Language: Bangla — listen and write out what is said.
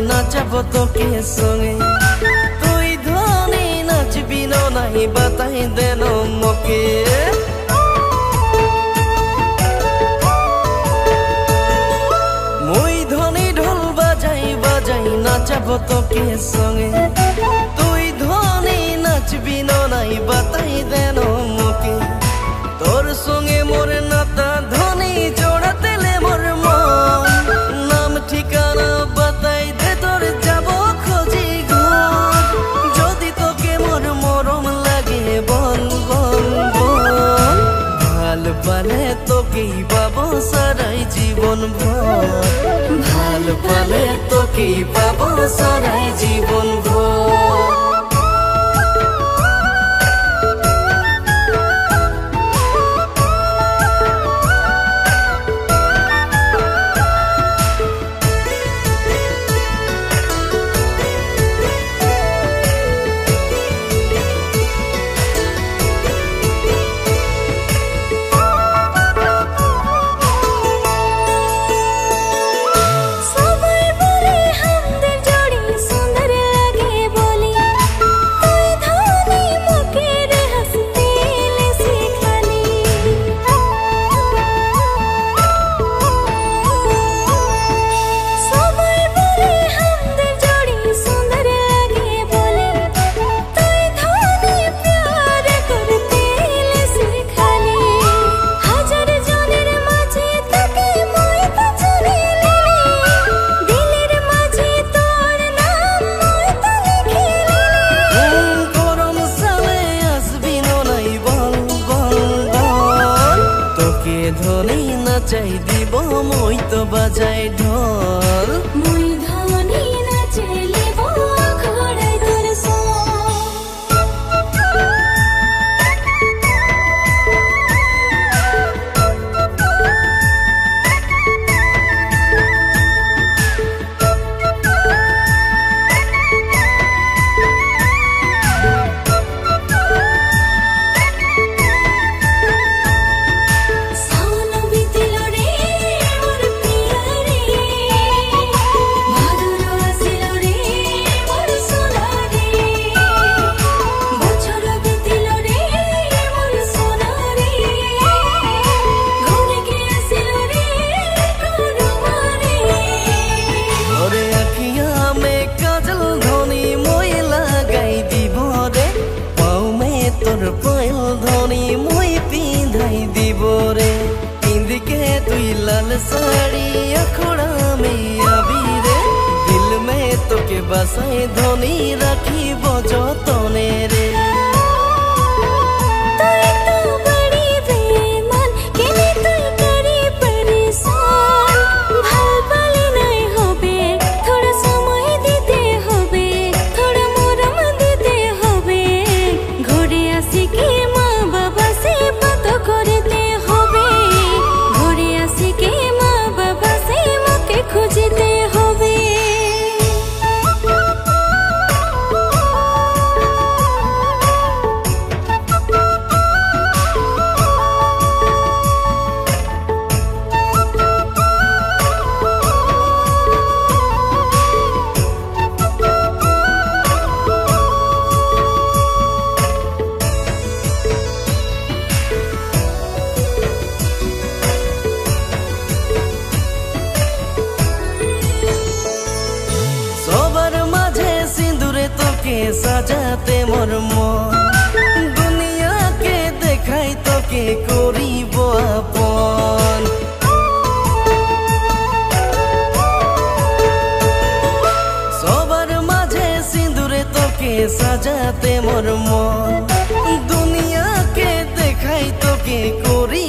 নাচাবো তোকে সঙ্গে তুই ধনী নাচবি নাই বাতাই দেন মকে মুই ধনী ঢোল বাজাই বাজাই নাচাবো তোকে সঙ্গে তুই ধনী নাচবি নাই বাতাই দেন মকে তোর সঙ্গে মোর নাতা ধনী জোড়া তেলে মোর মন নাম ঠিকানা বাতাই দে তোর যাব খোঁজি ঘর যদি তোকে মোর মরম লাগে বল বল বল ভাল পালে তোকেই পাবো সারাই জীবন ভর ভাল পালে তোকেই পাবো সারাই জীবন ভর ধনী নাচাই দিব মই তো বাজাই ঢোল মুই ধনী নাচাইলিব ঘোড়াই তোর পাইল ধনী মই পিঁধাই দিব রে পিঁধিকে তুই লাল শাড়ি আখড়া মে আবি রে দিল মে তোকে বাসাই ধনী রাখিব যতনে রে তোকে সাজাতে মোর মন দুনিয়াকে দেখাই তোকে করিব আপন বাজাতে মোর মন দুনিয়াকে দেখাই তোকে করি